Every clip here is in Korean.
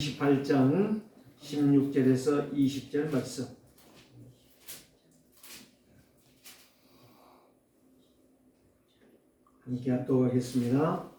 28장 16절에서 20절 말씀. 함께 합독하겠습니다.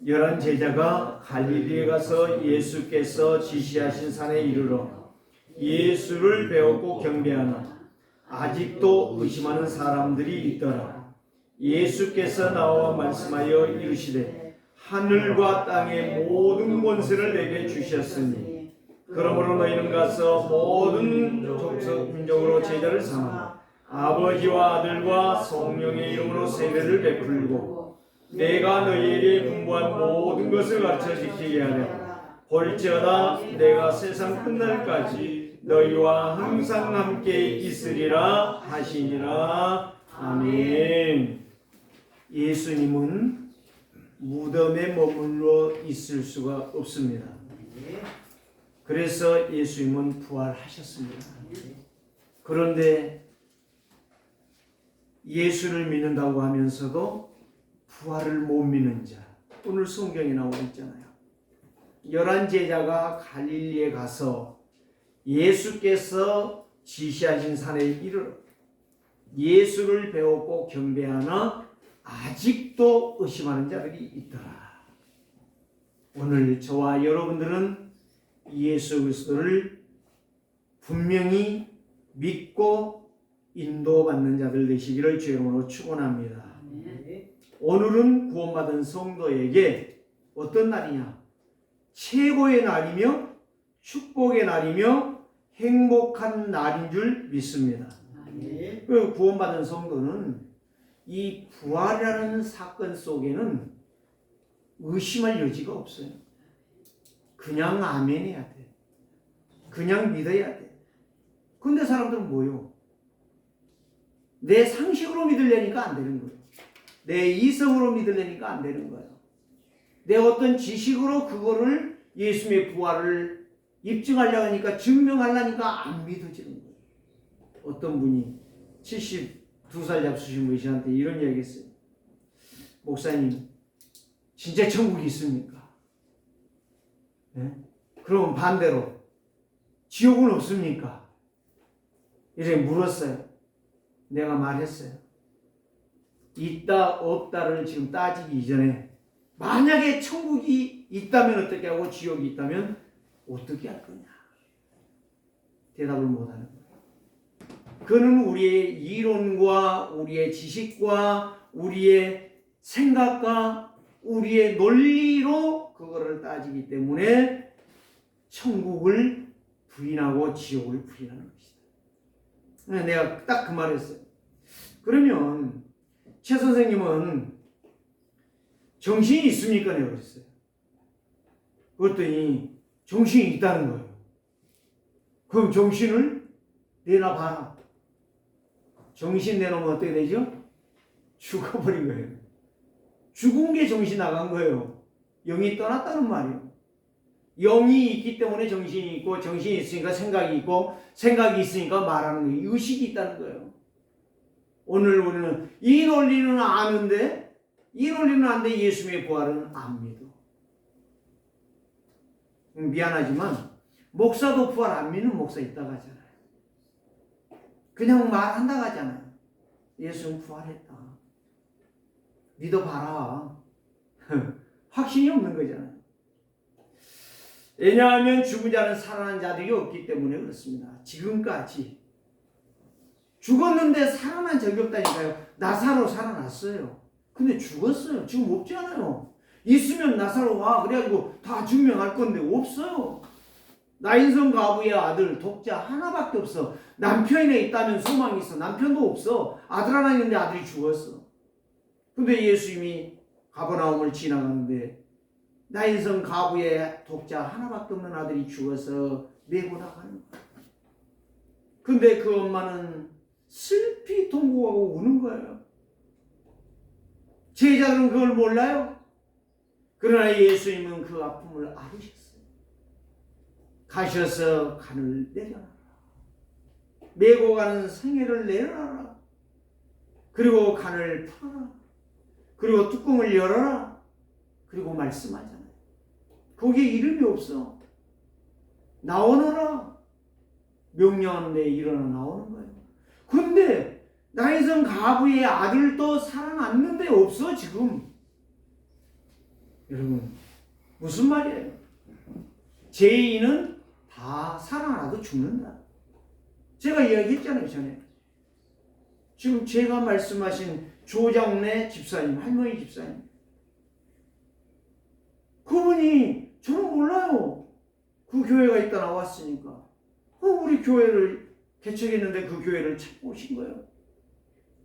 11 제자가 갈릴리에 가서 예수께서 지시하신 산에 이르러 예수를 배웠고 경배하나 아직도 의심하는 사람들이 있더라. 예수께서 나와 말씀하여 이르시되 하늘과 땅의 모든 권세를 내게 주셨으니 그러므로 너희는 가서 모든 족속 민족으로 제자를 삼아 아버지와 아들과 성령의 이름으로 세례를 베풀고 내가 너희에게 분부한 모든 것을 가르쳐 지키게 하라. 볼지어다 내가 세상 끝날까지 너희와 항상 함께 있으리라 하시니라. 아멘. 예수님은 무덤에 머물러 있을 수가 없습니다. 그래서 예수님은 부활하셨습니다. 그런데 예수를 믿는다고 하면서도 부활을 못 믿는 자, 오늘 성경에 나와 있잖아요. 11 제자가 갈릴리에 가서 예수께서 지시하신 산에 이르러 예수를 배웠고 경배하나 아직도 의심하는 자들이 있더라. 오늘 저와 여러분들은 예수 그리스도를 분명히 믿고 인도받는 자들 되시기를 주의 이름으로 축원합니다. 오늘은 구원받은 성도에게 어떤 날이냐? 최고의 날이며 축복의 날이며 행복한 날인 줄 믿습니다. 그 구원받은 성도는 이 부활이라는 사건 속에는 의심할 여지가 없어요. 그냥 아멘해야 돼. 그냥 믿어야 돼. 근데 사람들은 뭐요? 내 상식으로 믿으려니까 안 되는 거예요. 내 이성으로 믿으려니까 안 되는 거예요. 내 어떤 지식으로 그거를 예수님의 부활을 입증하려고 하니까, 증명하려니까 안 믿어지는 거예요. 어떤 분이 72살 잡수신 분이 저한테 이런 이야기 했어요. 목사님, 진짜 천국이 있습니까? 네? 그럼 반대로 지옥은 없습니까? 이렇게 물었어요. 내가 말했어요. 있다 없다를 지금 따지기 이전에 만약에 천국이 있다면 어떻게 하고 지옥이 있다면 어떻게 할 거냐? 대답을 못하는 거예요. 그는 우리의 이론과 우리의 지식과 우리의 생각과 우리의 논리로 그거를 따지기 때문에 천국을 부인하고 지옥을 부인하는 것이다. 내가 딱 그 말을 했어요. 그러면 최 선생님은 정신이 있습니까? 내가 그랬어요. 그랬더니 정신이 있다는 거예요. 그럼 정신을 내놔봐라. 정신 내놓으면 어떻게 되죠? 죽어버린 거예요. 죽은 게 정신 나간 거예요. 영이 떠났다는 말이에요. 영이 있기 때문에 정신이 있고, 정신이 있으니까 생각이 있고, 생각이 있으니까 말하는 거예요. 의식이 있다는 거예요. 오늘 우리는 이 논리는 아는데, 이 논리는 아는데 예수님의 부활은 안 믿어. 미안하지만 목사도 부활 안 믿는 목사 있다고 하잖아요. 그냥 말한다고 하잖아요. 예수는 부활했다. 믿어봐라. 확신이 없는 거잖아요. 왜냐하면 죽은 자는 살아난 자들이 없기 때문에 그렇습니다. 지금까지 죽었는데 살아난 적이 없다니까요. 나사로 살아났어요. 근데 죽었어요. 지금 없지 않아요. 있으면 나사로 와. 그래가지고 다 증명할 건데 없어요. 나인성 가부의 아들 독자 하나밖에 없어. 남편에 있다면 소망이 있어. 남편도 없어. 아들 하나 있는데 아들이 죽었어. 근데 예수님이 가버나움을 지나가는데 나인성 가부의 독자 하나밖에 없는 아들이 죽어서 메고 나가는 거야. 근데 그 엄마는 슬피 통곡하고 우는 거예요. 제자들은 그걸 몰라요. 그러나 예수님은 그 아픔을 알으셨어요. 가셔서 간을 내려놔라. 메고 가는 생애를 내려놔라. 그리고 간을 풀어라. 그리고 뚜껑을 열어라. 그리고 말씀하잖아요. 거기에 이름이 없어. 나오너라. 명령하는데 일어나 나오는 거예요. 근데 나인성 가부의 아들도 살아났는데 없어 지금. 여러분 무슨 말이에요? 죄인은 다 살아나도 죽는다. 제가 이야기했잖아요 전에. 지금 제가 말씀하신 조장래 집사님, 할머니 집사님, 그분이 저는 몰라요. 그 교회가 있다 나왔으니까 우리 교회를 개척했는데 그 교회를 찾고 오신 거예요.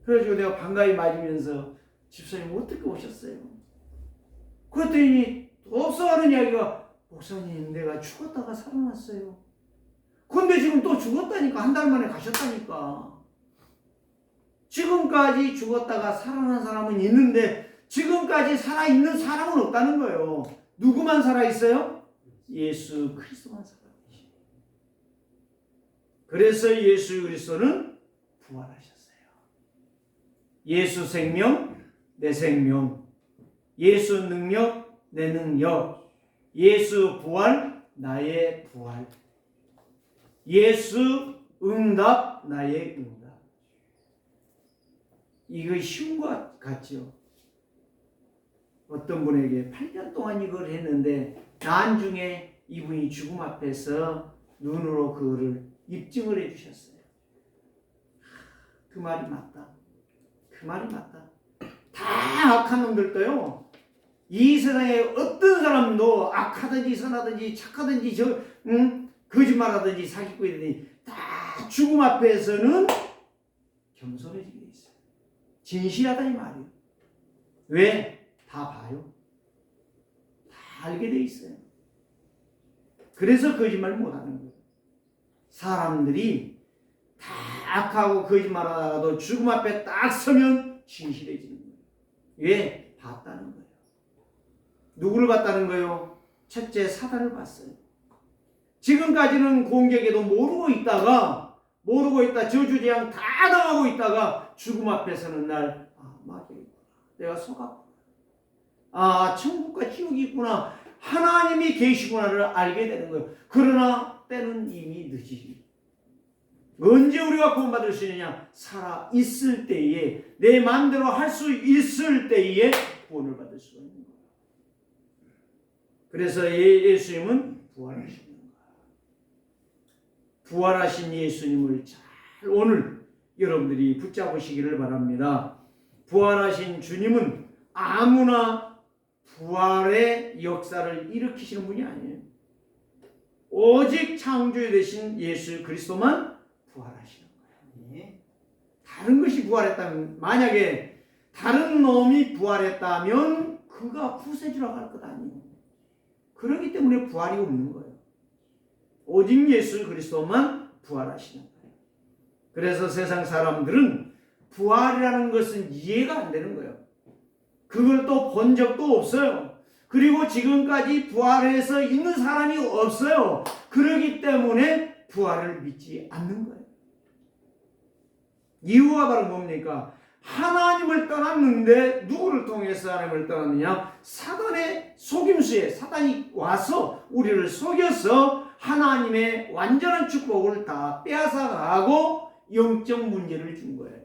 그래가지고 내가 반가이 맞으면서 집사님 어떻게 오셨어요? 그랬더니 없어 하는 이야기가, 목사님 내가 죽었다가 살아났어요. 근데 지금 또 죽었다니까. 한 달 만에 가셨다니까. 지금까지 죽었다가 살아난 사람은 있는데 지금까지 살아있는 사람은 없다는 거예요. 누구만 살아있어요? 예수 그리스도만 살아계시죠. 그래서 예수 그리스도는 부활하셨어요. 예수 생명, 내 생명. 예수 능력, 내 능력. 예수 부활, 나의 부활. 예수 응답, 나의 응답. 이거 쉬운 것 같죠? 어떤 분에게 8년 동안 이걸 했는데 나중에 이분이 죽음 앞에서 눈으로 그거를 입증을 해주셨어요. 그 말이 맞다. 그 말이 맞다. 다 악한 놈들도요, 이 세상에 어떤 사람도 악하든지 선하든지 착하든지 거짓말하든지 사기꾼이든지 다 죽음 앞에서는 겸손해지게 돼 있어요. 진실하다 이 말이에요. 왜? 다 봐요. 다 알게 돼 있어요. 그래서 거짓말 못하는 거예요. 사람들이 다 악하고 거짓말하다가도 죽음 앞에 딱 서면 진실해지는 거예요. 왜? 봤다는 거예요. 누구를 봤다는 거예요? 첫째, 사단을 봤어요. 지금까지는 공격에도 모르고 있다 저주재앙 다 당하고 있다가 죽음 앞에 서는 날, 맞아요. 내가 속았구나. 천국과 지옥이 있구나. 하나님이 계시구나를 알게 되는 거예요. 그러나 때는 이미 늦지. 언제 우리가 구원받을 수 있느냐? 살아 있을 때에, 내 마음대로 할 수 있을 때에 구원을 받을 수가 있는 거예요. 그래서 예수님은 부활하신 거예요. 부활하신 예수님을 잘 오늘 여러분들이 붙잡으시기를 바랍니다. 부활하신 주님은 아무나 부활의 역사를 일으키시는 분이 아니에요. 오직 창조주 되신 예수 그리스도만 부활하시는 거예요. 다른 것이 부활했다면, 만약에 다른 놈이 부활했다면 그가 구세주라고 할 것 아니에요. 그렇기 때문에 부활이 없는 거예요. 오직 예수 그리스도만 부활하시는 거예요. 그래서 세상 사람들은 부활이라는 것은 이해가 안 되는 거예요. 그걸 또 본 적도 없어요. 그리고 지금까지 부활해서 있는 사람이 없어요. 그렇기 때문에 부활을 믿지 않는 거예요. 이유가 바로 뭡니까? 하나님을 떠났는데 누구를 통해서 하나님을 떠났느냐? 사단의 속임수에 사단이 와서 우리를 속여서 하나님의 완전한 축복을 다 빼앗아가고 영적 문제를 준 거예요.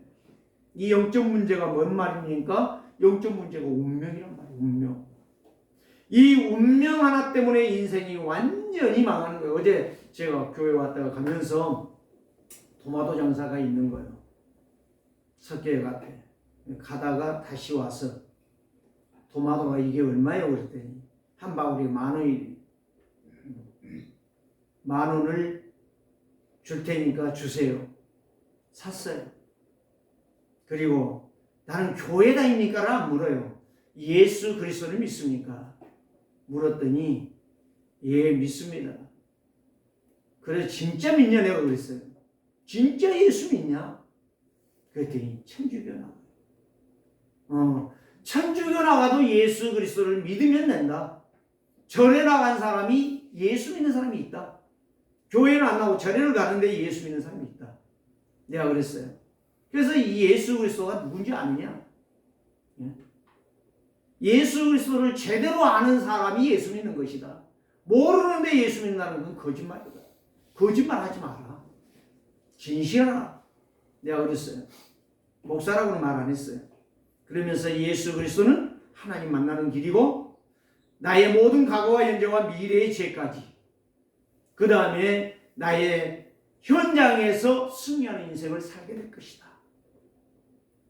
이 영적 문제가 뭔 말입니까? 영적 문제가 운명이란 말이에요. 운명. 이 운명 하나 때문에 인생이 완전히 망하는 거예요. 어제 제가 교회 왔다가 가면서 토마토 장사가 있는 거예요. 석계 앞에. 가다가 다시 와서 토마토가 이게 얼마예요? 그랬더니 한 바구니에 10,000원이, 10,000원을 줄 테니까 주세요. 샀어요. 그리고 나는 교회 다닙니까라 물어요. 예수 그리스도를 믿습니까? 물었더니 예, 믿습니다. 그래서 진짜 믿냐 내가 그랬어요. 진짜 예수 믿냐? 그랬더니 천주교 나가요. 천주교 나가도 예수 그리스도를 믿으면 된다. 절에 나간 사람이 예수 믿는 사람이 있다. 교회는 안 나오고 절에를 가는데 예수 믿는 사람이 있다. 내가 그랬어요. 그래서 이 예수 그리스도가 누군지 아느냐? 예수 그리스도를 제대로 아는 사람이 예수 믿는 것이다. 모르는데 예수 믿는다는 건 거짓말이다. 거짓말 하지 마라. 진실하라. 내가 그랬어요. 목사라고는 말 안 했어요. 그러면서 예수 그리스도는 하나님 만나는 길이고 나의 모든 과거와 현재와 미래의 죄까지, 그 다음에 나의 현장에서 승리하는 인생을 살게 될 것이다.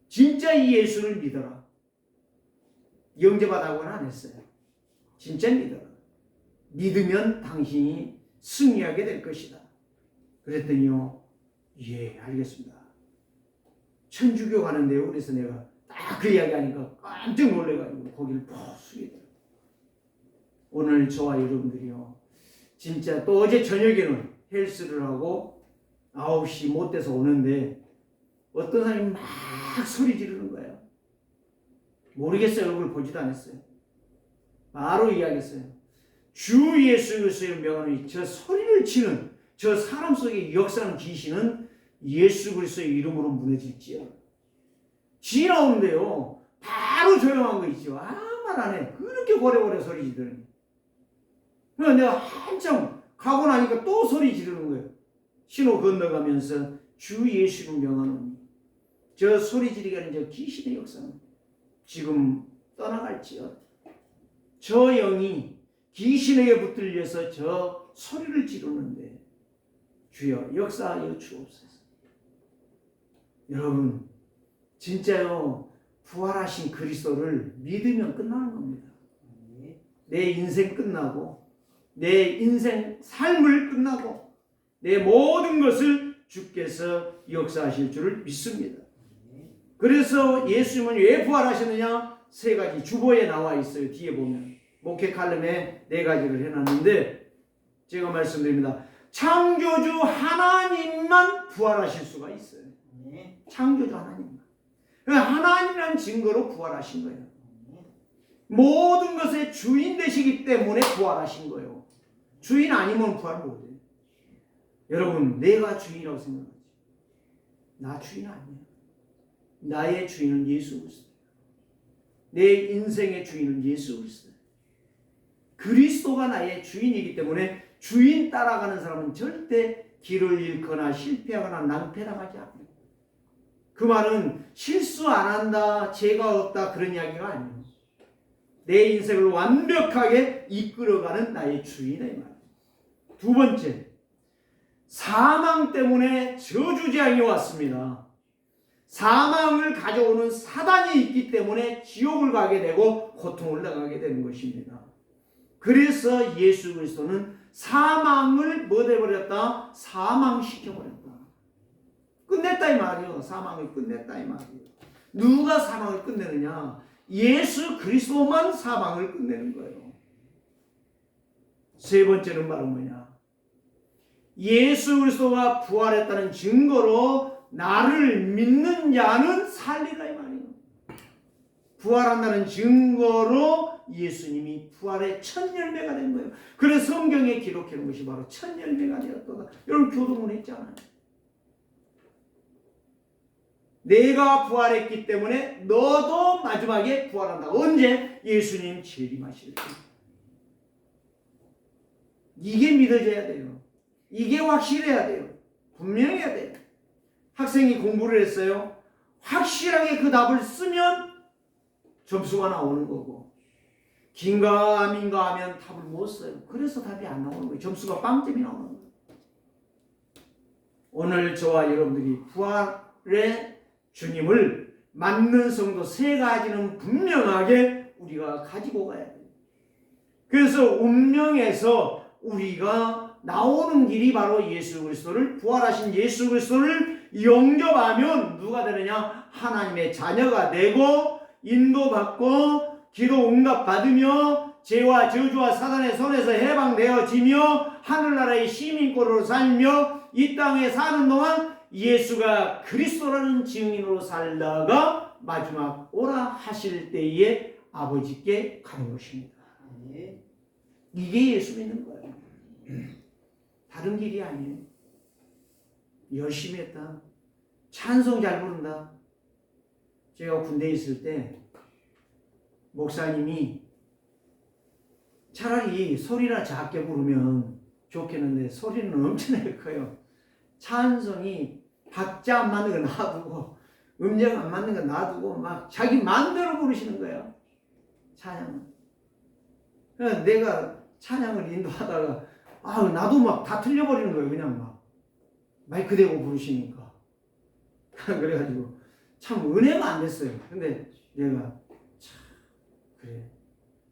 진짜 이 예수를 믿어라. 영접하다고는 안 했어요. 진짜 믿어라. 믿으면 당신이 승리하게 될 것이다. 그랬더니요, 예, 알겠습니다. 천주교 가는데요. 그래서 내가 딱 그 이야기 하니까 깜짝 놀래가지고 거기를 푹 숙이더라고요. 오늘 저와 여러분들이요, 진짜 또 어제 저녁에는 헬스를 하고 9시 못 돼서 오는데 어떤 사람이 막 소리 지르는 거예요. 모르겠어요. 얼굴 보지도 않았어요. 바로 이야기했어요. 주 예수 그리스도의 명함이 저 소리를 치는 저 사람 속에 역사하는 귀신은 예수 그리스도의 이름으로 무너질지요. 지 나오는데요, 바로 조용한 거 있죠. 아무 말 안 해. 그렇게 고래고래 소리 지르는. 그래서 내가 한참 가고 나니까 또 소리 지르는 거예요. 신호 건너가면서 주 예수를 명하는 저 소리 지르게 하는 저 귀신의 역사는 지금 떠나갈지요. 저 영이 귀신에게 붙들려서 저 소리를 지르는데 주여 역사하여 주옵소서. 여러분, 진짜요, 부활하신 그리스도를 믿으면 끝나는 겁니다. 내 인생 끝나고 내 인생 삶을 끝나고 내 모든 것을 주께서 역사하실 줄을 믿습니다. 그래서 예수님은 왜 부활하셨느냐? 세 가지 주보에 나와 있어요. 뒤에 보면 목회 칼럼에 4가지를 해놨는데 제가 말씀드립니다. 창조주 하나님만 부활하실 수가 있어요. 창조주 하나님만. 하나님이라는 증거로 부활하신 거예요. 모든 것의 주인 되시기 때문에 부활하신 거예요. 주인 아니면 부활 못해요. 여러분, 내가 주인이라고 생각하지. 나 주인 아니에요. 나의 주인은 예수 그리스도. 내 인생의 주인은 예수 그리스도. 그리스도가 나의 주인이기 때문에 주인 따라가는 사람은 절대 길을 잃거나 실패하거나 낭패당하지 않아요. 그 말은 실수 안 한다, 죄가 없다 그런 이야기가 아니에요. 내 인생을 완벽하게 이끌어가는 나의 주인의 말. 두 번째, 사망 때문에 저주재앙이 왔습니다. 사망을 가져오는 사단이 있기 때문에 지옥을 가게 되고 고통을 당하게 되는 것입니다. 그래서 예수 그리스도는 사망을 뭐 해버렸다? 사망시켜버렸다. 끝냈다 이 말이요. 사망을 끝냈다 이 말이요. 누가 사망을 끝내느냐? 예수 그리스도만 사망을 끝내는 거예요. 세 번째는 바로 뭐냐? 예수 그리스도가 부활했다는 증거로 나를 믿는 자는 살리라 이 말이에요. 부활한다는 증거로 예수님이 부활의 첫 열매가 된 거예요. 그래서 성경에 기록해 놓은 것이 바로 첫 열매가 되었다. 여러분 교동을 했잖아요. 내가 부활했기 때문에 너도 마지막에 부활한다. 언제? 예수님 재림하실 때. 이게 믿어져야 돼요. 이게 확실해야 돼요. 분명해야 돼요. 학생이 공부를 했어요. 확실하게 그 답을 쓰면 점수가 나오는 거고, 긴가 아민가 하면 답을 못 써요. 그래서 답이 안 나오는 거예요. 점수가 빵점이 나오는 거예요. 오늘 저와 여러분들이 부활의 주님을 맞는 성도 3가지는 분명하게 우리가 가지고 가야 돼요. 그래서 운명에서 우리가 나오는 길이 바로 예수 그리스도를, 부활하신 예수 그리스도를 영접하면 누가 되느냐? 하나님의 자녀가 되고 인도받고 기도 응답받으며 죄와 저주와 사단의 손에서 해방되어지며 하늘나라의 시민권으로 살며 이 땅에 사는 동안 예수가 그리스도라는 증인으로 살다가 마지막 오라 하실 때에 아버지께 가는 것입니다. 이게 예수 믿는 거예요. 다른 길이 아니에요. 열심히 했다. 찬송 잘 부른다. 제가 군대에 있을 때 목사님이 차라리 소리나 작게 부르면 좋겠는데 소리는 엄청나게 커요. 찬송이 박자 안 맞는 거 놔두고 음정 안 맞는 거 놔두고 막 자기 마음대로 부르시는 거예요. 찬양은. 그래서 내가 찬양을 인도하다가 나도 막 다 틀려버리는 거예요. 그냥 막 마이크 대고 부르시니까. 그래가지고 참 은혜가 안 됐어요. 근데 내가 참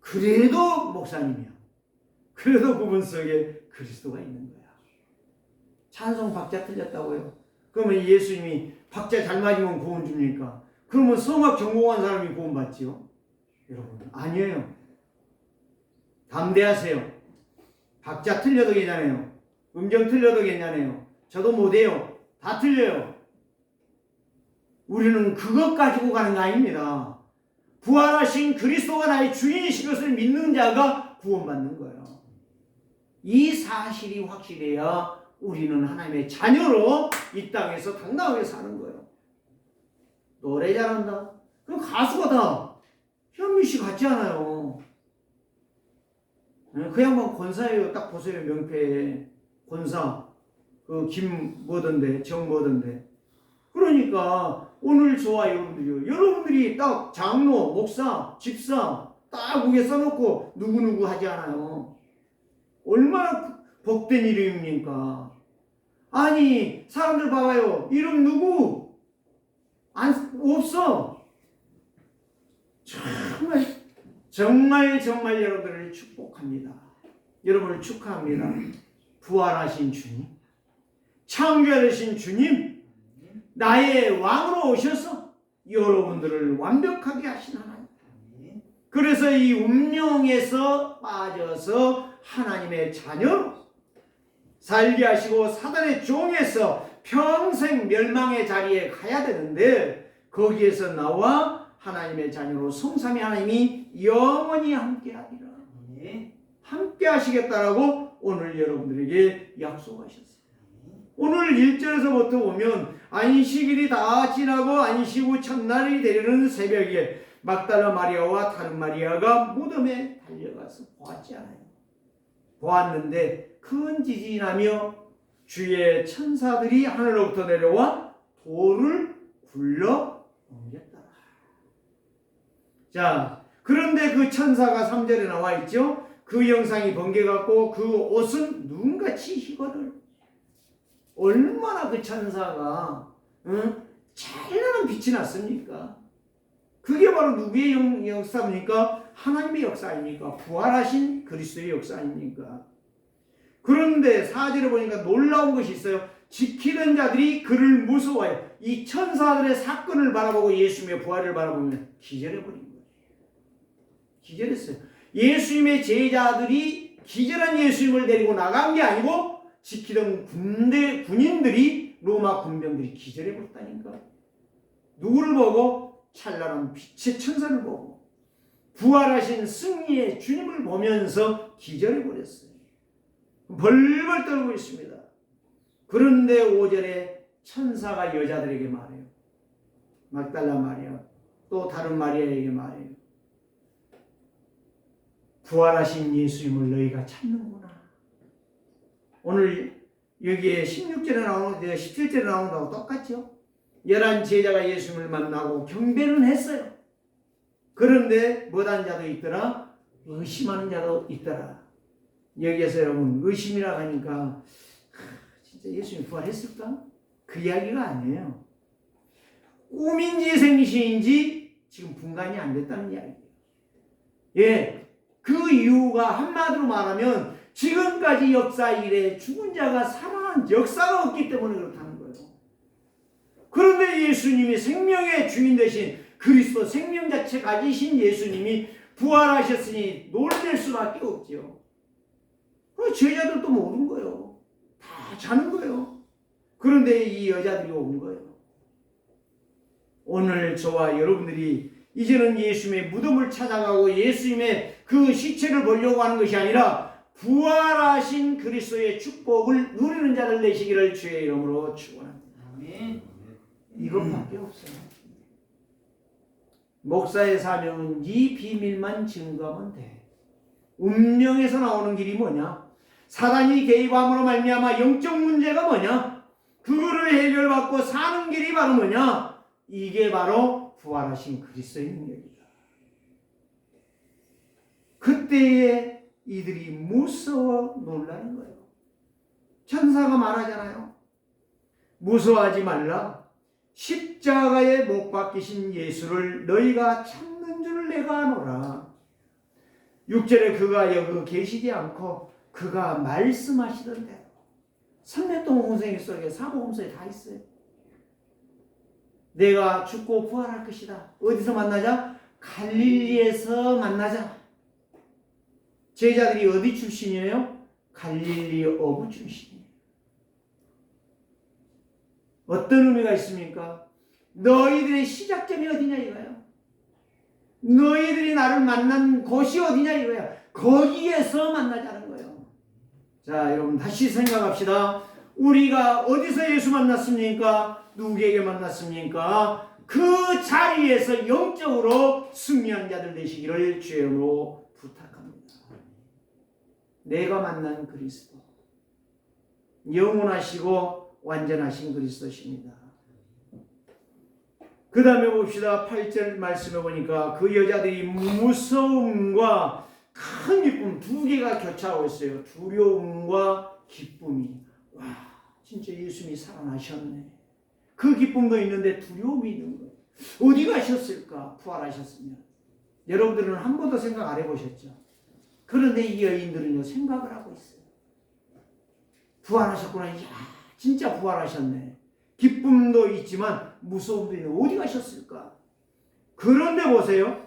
그래도 목사님이야. 그래도 그분 속에 그리스도가 있는 거야. 찬송 박자 틀렸다고요? 그러면 예수님이 박자 잘 맞으면 구원 줍니까? 그러면 성악 전공한 사람이 구원 받지요? 여러분 아니에요. 담대하세요. 박자 틀려도 괜찮아요. 음정 틀려도 괜찮아요. 저도 못해요. 다 틀려요. 우리는 그것 가지고 가는 거 아닙니다. 부활하신 그리스도가 나의 주인이신 것을 믿는 자가 구원받는 거예요. 이 사실이 확실해야 우리는 하나님의 자녀로 이 땅에서 당당하게 사는 거예요. 노래 잘한다. 그럼 가수가 다 현미 씨 같지 않아요. 그 양반 권사예요. 딱 보세요. 명패에 권사. 그 김 뭐던데 정 뭐던데. 그러니까 오늘 저와 여러분들이 딱 장로, 목사, 집사 딱 위에 써놓고 누구누구 하지 않아요. 얼마나 복된 이름입니까? 아니 사람들 봐봐요. 이름 누구? 없어. 정말 여러분들을 축복합니다. 여러분을 축하합니다. 부활하신 주님, 창조하신 주님, 나의 왕으로 오셔서 여러분들을 완벽하게 하신 하나님. 그래서 이 운명에서 빠져서 하나님의 자녀로 살게 하시고 사단의 종에서 평생 멸망의 자리에 가야 되는데 거기에서 나와 하나님의 자녀로 성삼위 하나님이 영원히 함께 하리라. 함께 하시겠다라고 오늘 여러분들에게 약속하셨어요. 오늘 1절에서부터 보면 안식일이 다 지나고 안식 후 첫날이 되려는 새벽에 막달라 마리아와 다른 마리아가 무덤에 달려가서 보았지 않아요. 보았는데 큰 지진이 나며 주의 천사들이 하늘로부터 내려와 돌을 굴러 옮겼다. 자, 그런데 그 천사가 3절에 나와 있죠. 그 영상이 번개같고 그 옷은 눈같이 희거늘. 얼마나 그 천사가 찬란한 빛이 났습니까? 그게 바로 누구의 역사입니까? 하나님의 역사 아닙니까? 부활하신 그리스도의 역사 아닙니까? 그런데 4절에 보니까 놀라운 것이 있어요. 지키던 자들이 그를 무서워해. 이 천사들의 사건을 바라보고 예수님의 부활을 바라보면 기절해버린 거예요. 기절했어요. 예수님의 제자들이 기절한 예수님을 데리고 나간 게 아니고 지키던 군인들이 로마 군병들이 기절해버렸다니까. 누구를 보고? 찬란한 빛의 천사를 보고 부활하신 승리의 주님을 보면서 기절해버렸어요. 벌벌 떨고 있습니다. 그런데 5절에 천사가 여자들에게 말해요. 막달라 마리아 또 다른 마리아에게 말해요. 부활하신 예수님을 너희가 찾는구나. 오늘 여기에 16절에 나오는 17절에 나오는 거하고 똑같죠? 11 제자가 예수님을 만나고 경배는 했어요. 그런데 못한 자도 있더라. 의심하는 자도 있더라. 여기에서 여러분 의심이라고 하니까 진짜 예수님이 부활했을까? 그 이야기가 아니에요. 꿈인지 생시인지 지금 분간이 안 됐다는 이야기예요. 예, 그 이유가 한마디로 말하면 지금까지 역사 이래 죽은 자가 살아난 역사가 없기 때문에 그렇다는 거예요. 그런데 예수님이 생명의 주인 되신 그리스도 생명 자체 가지신 예수님이 부활하셨으니 놀랄 수밖에 없죠. 제자들도 모르는 거예요. 다 자는 거예요. 그런데 이 여자들이 온 거예요. 오늘 저와 여러분들이 이제는 예수님의 무덤을 찾아가고 예수님의 그 시체를 보려고 하는 것이 아니라 부활하신 그리스도의 축복을 누리는 자를 내시기를 주의 이름으로 축원합니다. 아멘. 이것밖에 없어요. 목사의 사명은 이 비밀만 증거하면 돼. 운명에서 나오는 길이 뭐냐? 사단이 개입함으로 말미암아 영적 문제가 뭐냐? 그거를 해결받고 사는 길이 바로 뭐냐? 이게 바로 부활하신 그리스도의 능력이다. 그때에 이들이 무서워 놀라는 거예요. 천사가 말하잖아요. 무서워하지 말라. 십자가에 못 박히신 예수를 너희가 찾는 줄 내가 아노라. 6절에 그가 여기 계시지 않고 그가 말씀하시던 대로 삼례동 홍생일 속에 사복음서에 다 있어요. 내가 죽고 부활할 것이다. 어디서 만나자? 갈릴리에서 만나자. 제자들이 어디 출신이에요? 갈릴리 어부 출신이에요. 어떤 의미가 있습니까? 너희들의 시작점이 어디냐 이거예요. 너희들이 나를 만난 곳이 어디냐 이거야. 거기에서 만나자는 거예요. 자, 여러분 다시 생각합시다. 우리가 어디서 예수 만났습니까? 누구에게 만났습니까? 그 자리에서 영적으로 승리한 자들 되시기를 주의 이름으로 부탁합니다. 내가 만난 그리스도, 영원하시고 완전하신 그리스도십니다. 그 다음에 봅시다. 8절 말씀해 보니까 그 여자들이 무서움과 큰 기쁨 두 개가 교차하고 있어요. 두려움과 기쁨이. 와, 진짜 예수님이 살아나셨네. 그 기쁨도 있는데 두려움이 있는 거예요. 어디 가셨을까? 부활하셨으면. 여러분들은 한 번도 생각 안 해보셨죠? 그런데 이 여인들은요 생각을 하고 있어요. 부활하셨구나. 이야, 진짜 부활하셨네. 기쁨도 있지만 무서움도 있는 어디 가셨을까? 그런데 보세요.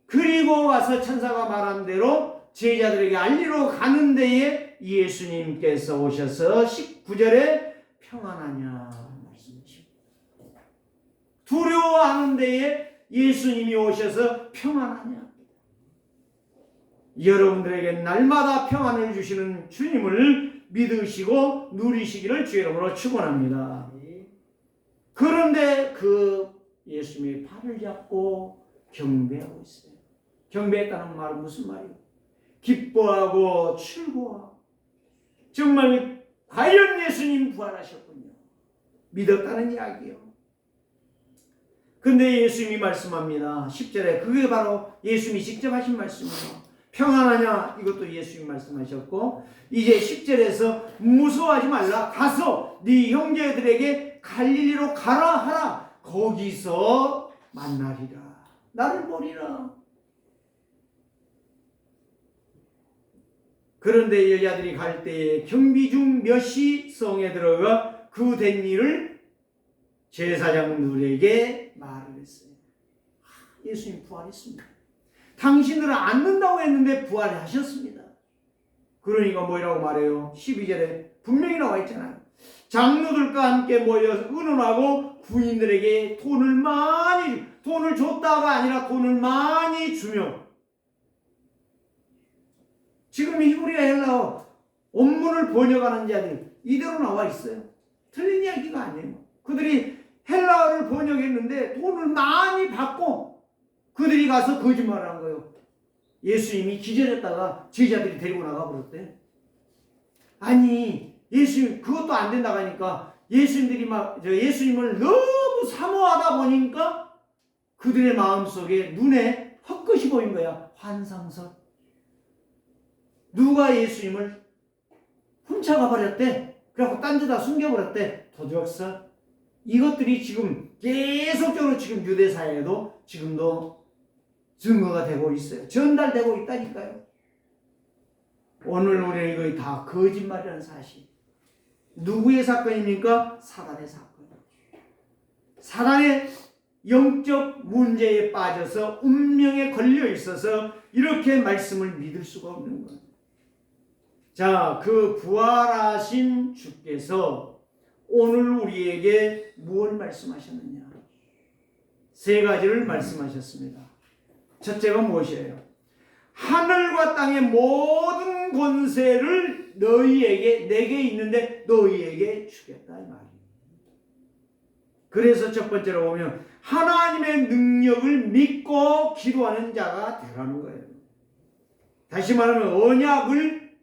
그리고 와서 천사가 말한 대로 제자들에게 알리러 가는 데에 예수님께서 오셔서 19절에 평안하냐 말씀하십니다. 두려워하는 데에 예수님이 오셔서 평안하냐. 여러분들에게 날마다 평안을 주시는 주님을 믿으시고 누리시기를 주의 이름으로 축원합니다. 그런데 그 예수님이 팔을 잡고 경배하고 있어요. 경배했다는 말은 무슨 말이에요? 기뻐하고 출고하고 정말 과연 예수님 부활하셨군요. 믿었다는 이야기예요. 근데 예수님이 말씀합니다. 10절에 그게 바로 예수님이 직접 하신 말씀이에요. 평안하냐? 이것도 예수님이 말씀하셨고 이제 10절에서 무서워하지 말라. 가서 네 형제들에게 갈릴리로 가라 하라. 거기서 만나리라. 나를 보리라. 그런데 여자들이 갈 때에 경비 중 몇이 성에 들어가 그 된 일을 제사장들에게 말을 했어요. 예수님 부활했습니다. 당신들은 안는다고 했는데 부활하셨습니다. 그러니까 뭐라고 말해요? 12절에 분명히 나와 있잖아요. 장로들과 함께 모여 의논하고 부인들에게 돈을 줬다가 아니라 돈을 많이 주며 지금 히브리어 헬라어 원문을 번역하는 자들 이대로 나와 있어요. 틀린 이야기가 아니에요. 그들이 헬라어를 번역했는데 돈을 많이 받고 그들이 가서 거짓말을 한 거예요. 예수님이 기절했다가 제자들이 데리고 나가버렸대. 아니 예수님 그것도 안 된다고 하니까 예수님들이 예수님을 너무 사모하다 보니까 그들의 마음속에 눈에 헛것이 보인 거야. 환상설. 누가 예수님을 훔쳐가 버렸대. 그래갖고 딴 데다 숨겨버렸대. 도적설. 이것들이 지금 계속적으로 지금 유대사회에도 지금도 증거가 되고 있어요. 전달되고 있다니까요. 오늘 우리는 이거 다 거짓말이라는 사실. 누구의 사건입니까? 사단의 사건. 사단의 영적 문제에 빠져서 운명에 걸려 있어서 이렇게 말씀을 믿을 수가 없는 거예요. 자, 그 부활하신 주께서 오늘 우리에게 무엇을 말씀하셨느냐? 세 가지를 말씀하셨습니다. 첫째가 무엇이에요? 하늘과 땅의 모든 권세를 내게 있는데 너희에게 주겠다 이 말이에요. 그래서 첫 번째로 보면 하나님의 능력을 믿고 기도하는 자가 되라는 거예요. 다시 말하면 언약을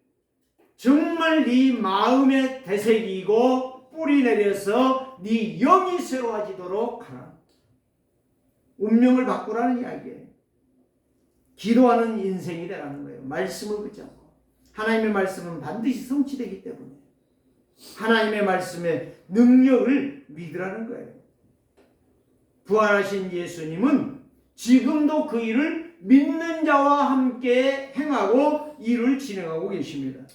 정말 네 마음에 되새기고 뿌리 내려서 네 영이 새로워지도록 하라. 운명을 바꾸라는 이야기예요. 기도하는 인생이 되라는 거예요. 말씀을 붙잡고. 하나님의 말씀은 반드시 성취되기 때문에 하나님의 말씀의 능력을 믿으라는 거예요. 부활하신 예수님은 지금도 그 일을 믿는 자와 함께 행하고 일을 진행하고 계십니다.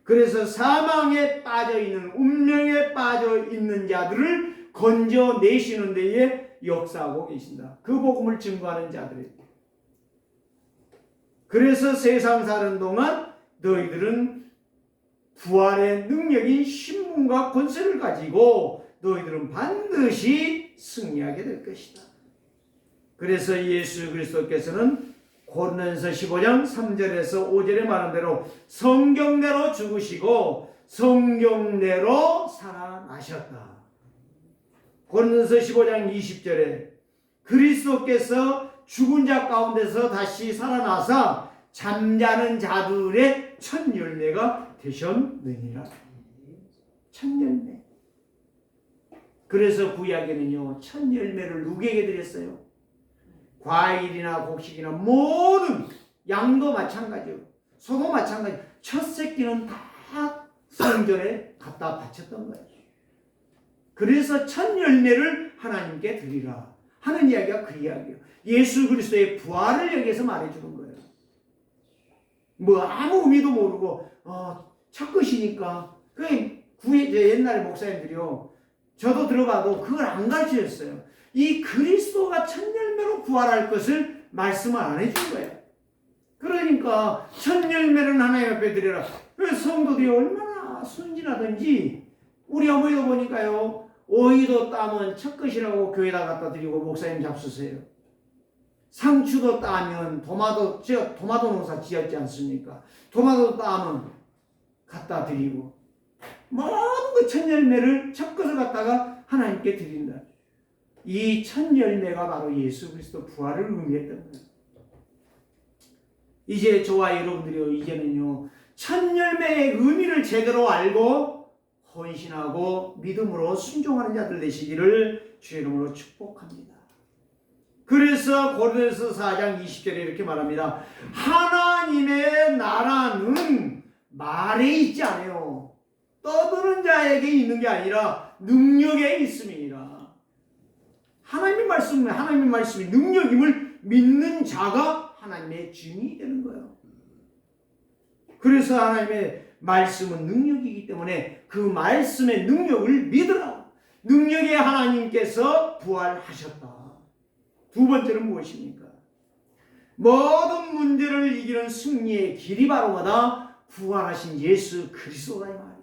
그래서 사망에 빠져있는, 운명에 빠져있는 자들을 건져내시는 데에 역사하고 계신다. 그 복음을 증거하는 자들이에요. 그래서 세상 사는 동안 너희들은 부활의 능력인 신분과 권세를 가지고 너희들은 반드시 승리하게 될 것이다. 그래서 예수 그리스도께서는 고린도전서 15장 3절에서 5절에 말한 대로 성경대로 죽으시고 성경대로 살아나셨다. 고린도전서 15장 20절에 그리스도께서 죽은 자 가운데서 다시 살아나사 잠자는 자들의 첫 열매가 되셨느니라. 첫 열매. 그래서 구약에는요, 첫 열매를 누구에게 드렸어요? 과일이나 곡식이나 모든 양도 마찬가지요. 소도 마찬가지. 첫 새끼는 다 성전에 갖다 바쳤던 거예요. 그래서 첫 열매를 하나님께 드리라 하는 이야기가 그 이야기예요. 예수 그리스도의 부활을 여기서 말해주는 거예요. 뭐 아무 의미도 모르고 첫 것이니까. 옛날에 목사님들이요, 저도 들어가도 그걸 안 가르쳐줬어요. 이 그리스도가 첫 열매로 부활할 것을 말씀을 안 해준 거예요. 그러니까 첫 열매는 하나님 앞에 드려라. 성도들이 얼마나 순진하든지, 우리 어머니도 보니까요, 오이도 따면 첫 것이라고 교회에다 갖다 드리고 목사님 잡수세요. 상추도 따면 토마토 농사 지었지 않습니까? 토마토 따면 갖다 드리고 모든 그 첫 열매를 첫 것을 갖다가 하나님께 드린다. 이 첫 열매가 바로 예수 그리스도 부활을 의미했던 거예요. 이제 저와 여러분들이요, 이제는요, 첫 열매의 의미를 제대로 알고 헌신하고 믿음으로 순종하는 자들 되시기를 주의 이름으로 축복합니다. 그래서 고린도전서 4장 20절에 이렇게 말합니다. 하나님의 나라는 말에 있지 않아요. 떠드는 자에게 있는 게 아니라 능력에 있음이니라. 하나님의 말씀이 능력임을 믿는 자가 하나님의 증인이 되는 거예요. 그래서 하나님의 말씀은 능력이기 때문에 그 말씀의 능력을 믿으라. 능력의 하나님께서 부활하셨다. 두 번째는 무엇입니까? 모든 문제를 이기는 승리의 길이 바로 뭐다? 부활하신 예수 그리스도다 이 말이에요.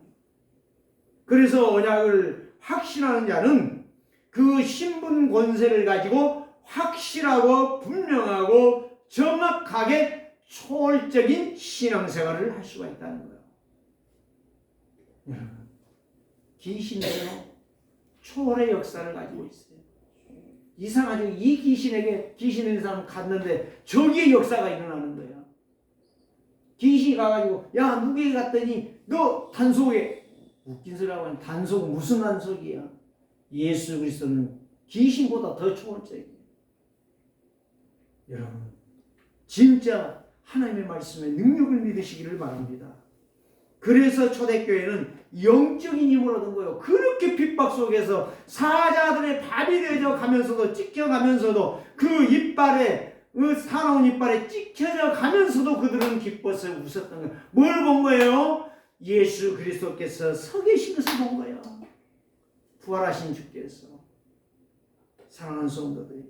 그래서 언약을 확신하는 자는 그 신분 권세를 가지고 확실하고 분명하고 정확하게 초월적인 신앙생활을 할 수가 있다는 거예요. 여러분, 귀신은요, 초월의 역사를 가지고 있어요. 이상하죠. 이 귀신에게, 귀신 있는 사람 갔는데 저기에 역사가 일어나는 거야. 귀신이 가가지고, 야, 누구에게 갔더니 너 단속에, 웃긴 소리라고 하면 단속, 무슨 단속이야? 예수 그리스도는 귀신보다 더 초월적이에요. 여러분, 진짜 하나님의 말씀에 능력을 믿으시기를 바랍니다. 그래서 초대교회는 영적인 힘을 얻은 거예요. 그렇게 핍박 속에서 사자들의 밥이 되어져 가면서도, 찍혀가면서도 그 이빨에, 그 사나운 이빨에 찍혀져 가면서도 그들은 기뻐서 웃었던 거예요. 뭘 본 거예요? 예수 그리스도께서 서 계신 것을 본 거예요. 부활하신 주께서. 사랑하는 성도들이.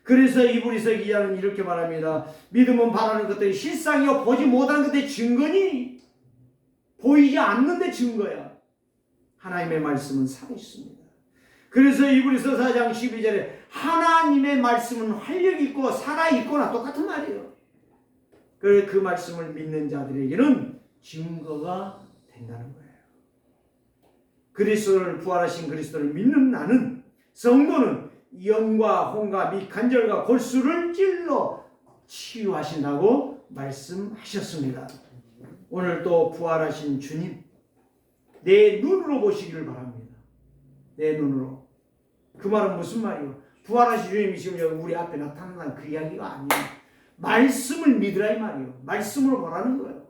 그래서 이브리서 기자는 이렇게 말합니다. 믿음은 바라는 것들이 실상이요 보지 못하는 것들의 증거니, 보이지 않는데 증거야. 하나님의 말씀은 살아있습니다. 그래서 이브리서 4장 12절에 하나님의 말씀은 활력 있고 살아있거나 똑같은 말이에요. 그 말씀을 믿는 자들에게는 증거가 된다는 거예요. 그리스도를, 부활하신 그리스도를 믿는 나는, 성도는 영과 혼과 및 간절과 골수를 찔러 치유하신다고 말씀하셨습니다. 오늘 또 부활하신 주님, 내 눈으로 보시기를 바랍니다. 내 눈으로. 그 말은 무슨 말이요? 부활하신 주님이 지금 여기 우리 앞에 나타난 그 이야기가 아니에요. 말씀을 믿으라 이 말이요. 말씀으로 보라는 거예요.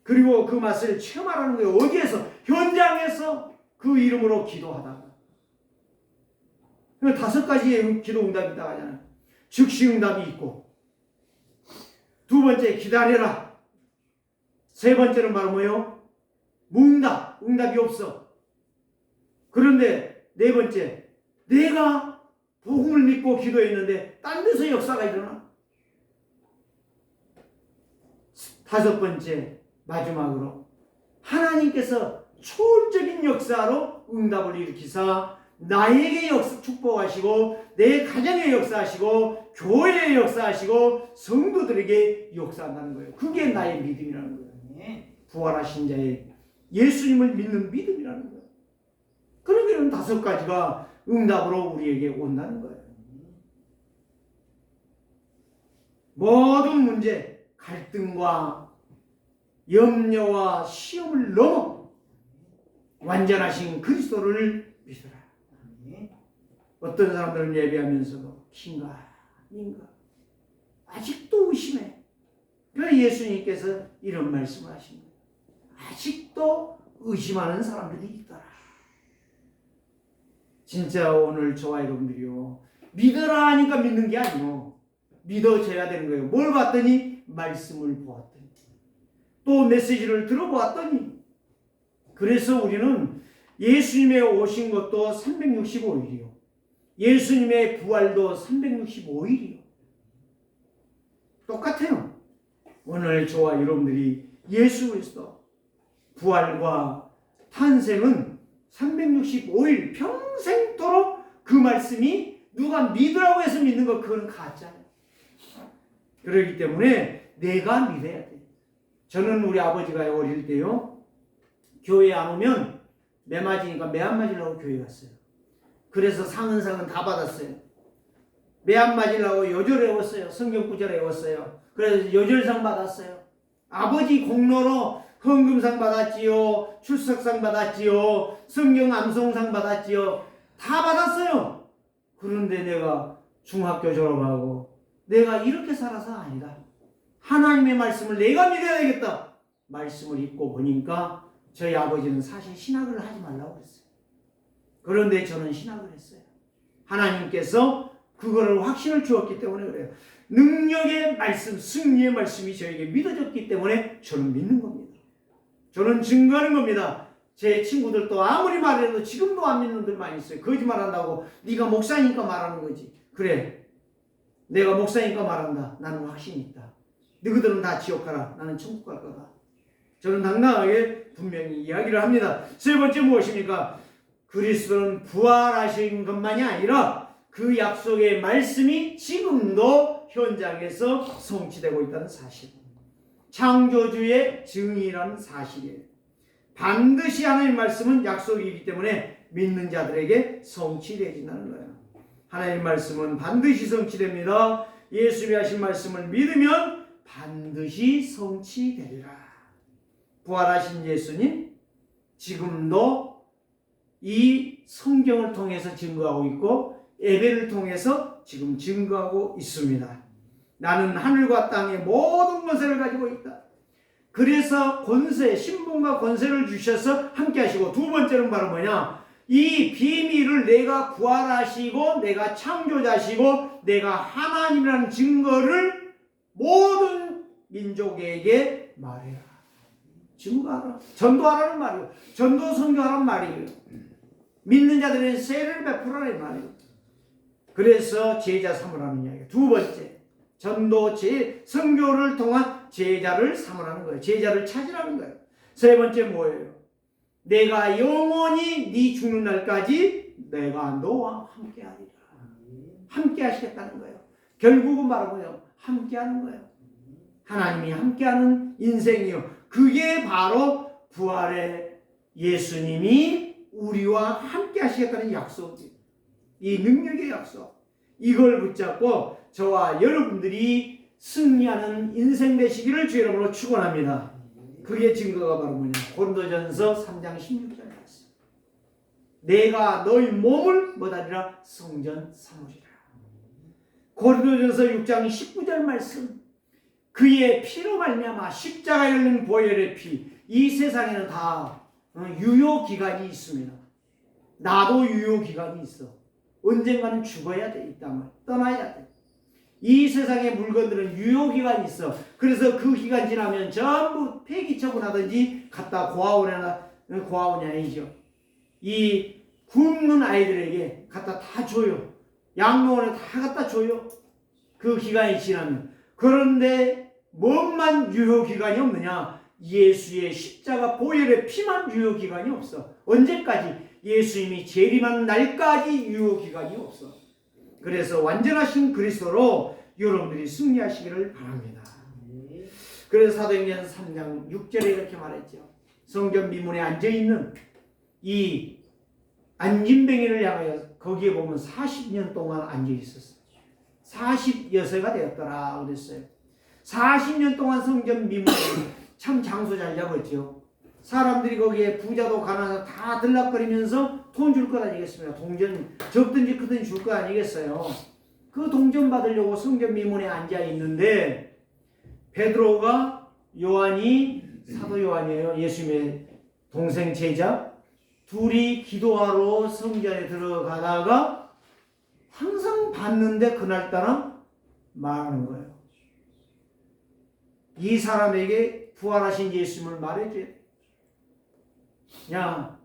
그리고 그 맛을 체험하라는 거예요. 어디에서? 현장에서 그 이름으로 기도하다가. 5가지의 기도 응답이 있다고 하잖아요. 즉시 응답이 있고, 두 번째 기다려라. 세 번째는 바로 뭐예요? 무응답, 응답이 없어. 그런데 네 번째, 내가 복음을 믿고 기도했는데 딴 데서 역사가 일어나. 5번째, 마지막으로 하나님께서 초월적인 역사로 응답을 일으키사 나에게 축복하시고 내 가정에 역사하시고 교회에 역사하시고 성도들에게 역사한다는 거예요. 그게 나의 믿음이라는 거예요. 부활하신 자의 예수님을 믿는 믿음이라는 거예요. 그러기는 5가지가 응답으로 우리에게 온다는 거예요. 모든 문제, 갈등과 염려와 시험을 넘어 완전하신 그리스도를 믿으라. 어떤 사람들은 예배하면서도 긴가 민가 아직도 의심해. 그래서 예수님께서 이런 말씀을 하신 거예요. 아직도 의심하는 사람들이 있더라. 진짜 오늘 저와 여러분들이요, 믿어라 하니까 믿는 게 아니요, 믿어져야 되는 거예요. 뭘 봤더니? 말씀을 보았더니, 또 메시지를 들어보았더니. 그래서 우리는 예수님의 오신 것도 365일이요. 예수님의 부활도 365일이요. 똑같아요. 오늘 저와 여러분들이 예수 그리스도 부활과 탄생은 365일 평생토록 그 말씀이 누가 믿으라고 해서 믿는 거 그건 가짜예요. 그렇기 때문에 내가 믿어야 돼. 저는 우리 아버지가 어릴 때요, 교회 안 오면 매 맞으니까 매 안 맞으려고 교회 갔어요. 그래서 상은 다 받았어요. 매 안 맞으려고 요절 외웠어요. 성경 구절 외웠어요. 그래서 요절상 받았어요. 아버지 공로로 헌금상 받았지요. 출석상 받았지요. 성경 암송상 받았지요. 다 받았어요. 그런데 내가 중학교 졸업하고 내가 이렇게 살아서 아니다. 하나님의 말씀을 내가 믿어야 되겠다. 말씀을 읽고 보니까 저희 아버지는 사실 신학을 하지 말라고 그랬어요. 그런데 저는 신학을 했어요. 하나님께서 그거를 확신을 주었기 때문에 그래요. 능력의 말씀, 승리의 말씀이 저에게 믿어졌기 때문에 저는 믿는 겁니다. 저는 증거하는 겁니다. 제 친구들도 아무리 말해도 지금도 안 믿는 들 많이 있어요. 거짓말한다고. 네가 목사니까 말하는 거지. 그래, 내가 목사니까 말한다. 나는 확신이 있다. 너희들은 다 지옥 가라. 나는 천국 갈 거다. 저는 당당하게 분명히 이야기를 합니다. 세 번째 무엇입니까? 그리스도는 부활하신 것만이 아니라 그 약속의 말씀이 지금도 현장에서 성취되고 있다는 사실. 창조주의 증인이라는 사실이에요. 반드시 하나님의 말씀은 약속이기 때문에 믿는 자들에게 성취되어진다는 거예요. 하나님의 말씀은 반드시 성취됩니다. 예수님이 하신 말씀을 믿으면 반드시 성취되리라. 부활하신 예수님 지금도 이 성경을 통해서 증거하고 있고 예배를 통해서 지금 증거하고 있습니다. 나는 하늘과 땅의 모든 권세를 가지고 있다. 그래서 권세, 신분과 권세를 주셔서 함께 하시고, 두 번째는 바로 뭐냐? 이 비밀을 내가 부활하시고 내가 창조자시고 내가 하나님이라는 증거를 모든 민족에게 말해라. 증거하라. 전도하라는 말이에요. 전도 선교하라는 말이에요. 믿는 자들에게 세례를 베풀라는 말이에요. 그래서 제자 삼으라는 이야기예요. 두 번째, 전도 선교를 통한 제자를 삼으라는 거예요. 제자를 찾으라는 거예요. 세 번째 뭐예요? 내가 영원히 네 죽는 날까지 내가 너와 함께하리라. 함께 하시겠다는 거예요. 결국은 바로 뭐예요? 함께하는 거예요. 하나님이 함께하는 인생이요. 그게 바로 부활의 예수님이 우리와 함께 하시겠다는 약속이에요. 이 능력의 약속. 이걸 붙잡고 저와 여러분들이 승리하는 인생 되시기를 주 이름으로 축원합니다. 그게 증거가 바로 뭐냐? 고린도전서 3장 16절 말씀. 내가 너희 몸을 뭐하리라? 성전 삼으리라. 고린도전서 6장 19절 말씀. 그의 피로 말미암아 십자가에 걸린 보혈의 피. 이 세상에는 다 유효기간이 있습니다. 나도 유효기간이 있어. 언젠가는 죽어야 돼. 이 땅을 떠나야 돼. 이 세상의 물건들은 유효기간이 있어. 그래서 그 기간 지나면 전부 폐기 처분하든지 갖다 고아원이 아니죠. 이 굶는 아이들에게 갖다 다 줘요. 양로원에 다 갖다 줘요. 그 기간이 지나면. 그런데 뭐만 유효기간이 없느냐? 예수의 십자가 보혈의 피만 유효기간이 없어. 언제까지? 예수님이 재림하는 날까지 유효기간이 없어. 그래서 완전하신 그리스도로 여러분들이 승리하시기를 바랍니다. 그래서 사도행전 3장 6절에 이렇게 말했죠. 성전 미문에 앉아있는 이 안진뱅이를 향하여 거기에 보면 40년 동안 앉아있었어요. 40여세가 되었더라 그랬어요. 40년 동안 성전 미문에 참 장소 잘 잡았죠. 사람들이 거기에 부자도 가난해서 다 들락거리면서 돈 줄 것 아니겠습니까? 동전 적든지 크든지 줄 것 아니겠어요? 그 동전 받으려고 성전 미문에 앉아 있는데 베드로가 요한이 사도 요한이에요. 예수님의 동생 제자. 둘이 기도하러 성전에 들어가다가 항상 봤는데 그날따라 말하는 거예요. 이 사람에게 부활하신 예수님을 말해줘야 돼. 야,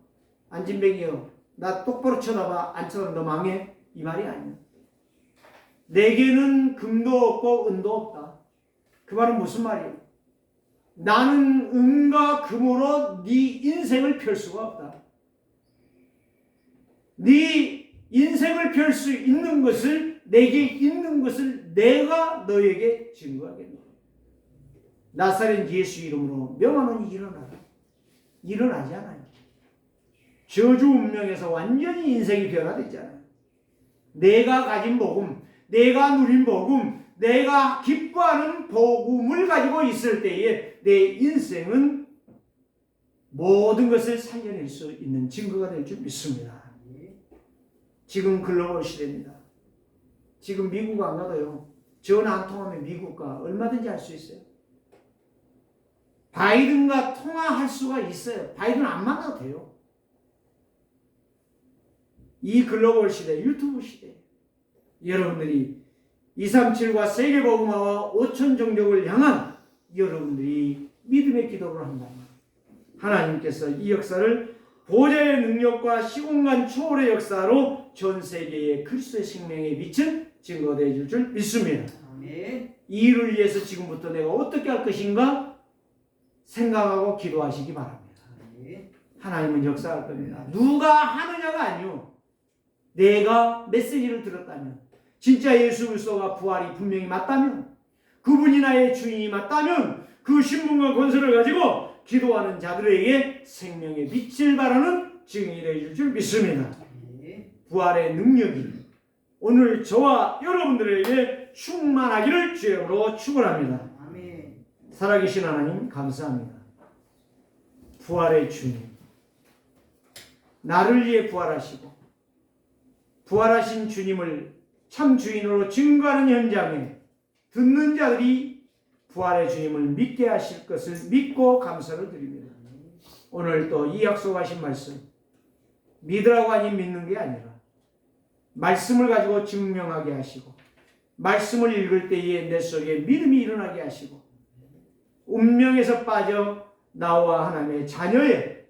안진뱅이요. 나 똑바로 쳐다봐. 안 쳐다봐. 너 망해. 이 말이 아니야. 내게는 금도 없고 은도 없다. 그 말은 무슨 말이에요? 나는 은과 금으로 네 인생을 펼 수가 없다. 네 인생을 펼 수 있는 것을, 내게 있는 것을 내가 너에게 증거하겠노라. 나사렛 예수 이름으로 명하노니 일어나라. 일어나지 않아요. 저주 운명에서 완전히 인생이 변화됐잖아요. 내가 가진 복음, 내가 누린 복음, 내가 기뻐하는 복음을 가지고 있을 때에 내 인생은 모든 것을 살려낼 수 있는 증거가 될 줄 믿습니다. 지금 글로벌 시대입니다. 지금 미국 안 가도요. 전화 안 통하면 미국과 얼마든지 할 수 있어요. 바이든과 통화할 수가 있어요. 바이든 안 만나도 돼요. 이 글로벌 시대, 유튜브 시대, 여러분들이 237과 세계복음화와 5천 종족을 향한 여러분들이 믿음의 기도를 한다면 하나님께서 이 역사를 보좌의 능력과 시공간 초월의 역사로 전 세계의 그리스도의 생명에 미친 증거가 되어줄 줄 믿습니다. 아멘. 이 일을 위해서 지금부터 내가 어떻게 할 것인가 생각하고 기도하시기 바랍니다. 아멘. 하나님은 역사할 겁니다. 누가 하느냐가 아니요. 내가 메시지를 들었다면, 진짜 예수 그리스도가 부활이 분명히 맞다면, 그분이 나의 주인이 맞다면 그 신분과 권세를 가지고 기도하는 자들에게 생명의 빛을 발하는 증인이 되어줄 줄 믿습니다. 부활의 능력이 오늘 저와 여러분들에게 충만하기를 주님으로 축원합니다. 살아계신 하나님 감사합니다. 부활의 주님, 나를 위해 부활하시고 부활하신 주님을 참 주인으로 증거하는 현장에 듣는 자들이 부활의 주님을 믿게 하실 것을 믿고 감사를 드립니다. 오늘 또 이 약속하신 말씀, 믿으라고 하니 믿는 게 아니라 말씀을 가지고 증명하게 하시고, 말씀을 읽을 때에 내 속에 믿음이 일어나게 하시고, 운명에서 빠져 나와 하나님의 자녀의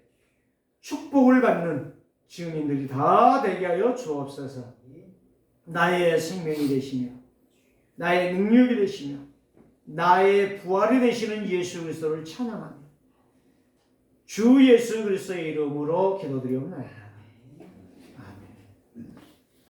축복을 받는 증인들이 다 되게 하여 주옵소서. 나의 생명이 되시며 나의 능력이 되시며 나의 부활이 되시는 예수 그리스도를 찬양하며 주 예수 그리스도의 이름으로 기도드리옵나이다.